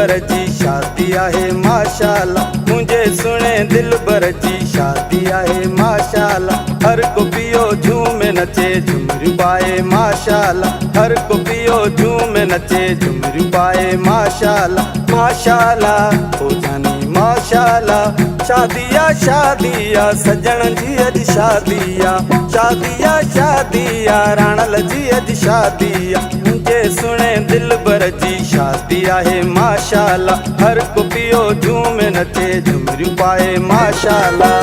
दिलबर जी शादी आहे माशाअल्लाह, मुंहिंजे सुहिणे दिलबर जी शादी आहे माशाअल्लाह। हर को पियो झूमे नचे झुमरियूं पाए माशाअल्लाह, हर को पियो झूमे नचे झुमरियूं पाए माशाअल्लाह। माशाअल्लाह ओ जानी माशाअल्लाह, शादिया शादिया सजण जी अॼु शादिया, शादिया शादिया राणल जी अॼु शादिया। मुंहिंजे सुहिणे दिलबर जी शादी आहे माशाअल्लाह, हर को पियो झूमे नचे झुमरियूं पाए माशाअल्लाह।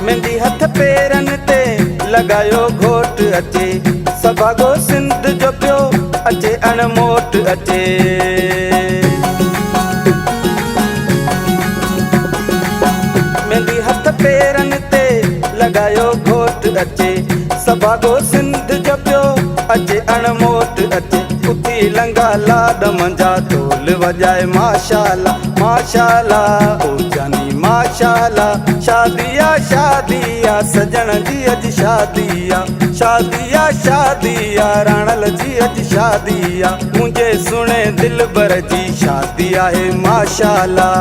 मेहंदी हथ पेरनि ते लॻायो घोट अचे, सभागो सिंध जो पियो अचे अणमोट अचे। मेहंदी हथ पेरनि ते लॻायो घोट अचे, सभागो सिंध जो पियो अचे अणमोट अचे। उथी लंगा लाड मंझा ढोल वॼाए माशाअल्लाह, माशाअल्लाह ओ जानी माशाअल्लाह। शादिया शादिया सजण जी अॼु शादिया, शादिया शादिया राणल जी अॼु शादिया। मुंहिंजे सुहिणे दिलबर जी शादी आहे माशाअल्लाह।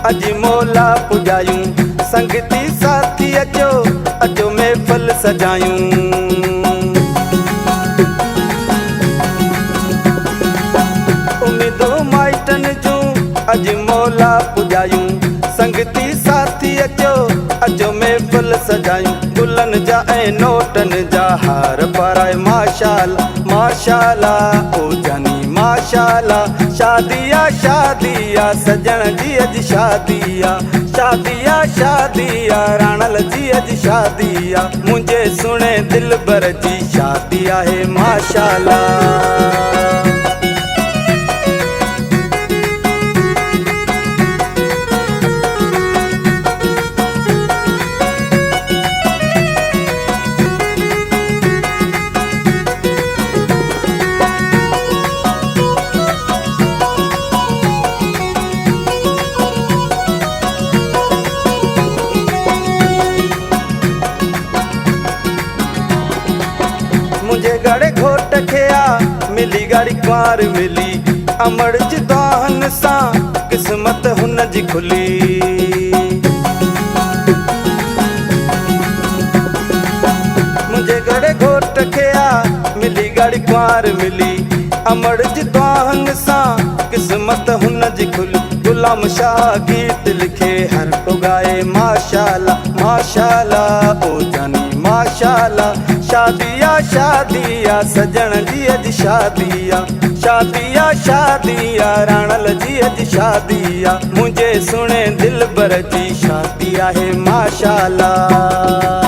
अॼु मौला पुॼायूं, संगती साथी अचो अचो महफ़िल सजायूं। उम्मीदूं माइटनि जूं अॼु मौला पुॼायूं, संगती साथी अचो अचो महफ़िल सजायूं। गुलनि जा ऐं नोटनि जा हार पाराए माशाअल्लाह, माशाअल्लाह ओ जानी माशाअल्लाह। शादिया शादिया सजण जी अॼु शादिया, शादिया शादिया राणल जी अॼु शादिया। मुंहिंजे सुहिणे दिलबर जी शादी आहे माशाअल्लाह। मुंहिंजे गड़े घोट खे आ मिली गाड़ी कुंवार मिली, अमड़ जी दुआहन सां क़िस्मत हुन जी खुली। मुंहिंजे गड़े घोट खे आ मिली गाड़ी कुंवार मिली, अमड़ जी दुआहन सां क़िस्मत हुन जी खुली। गुलाम शाह गीत लिखे हर को गाए माशाअल्लाह, माशाअल्लाह ओ जानी माशाअल्लाह। शादिया शादिया सजण जी अॼु शादिया, शादिया शादिया राणल जी अॼु शादिया। मुंहिंजे सुहिणे दिलबर जी शादी आहे माशाअल्लाह।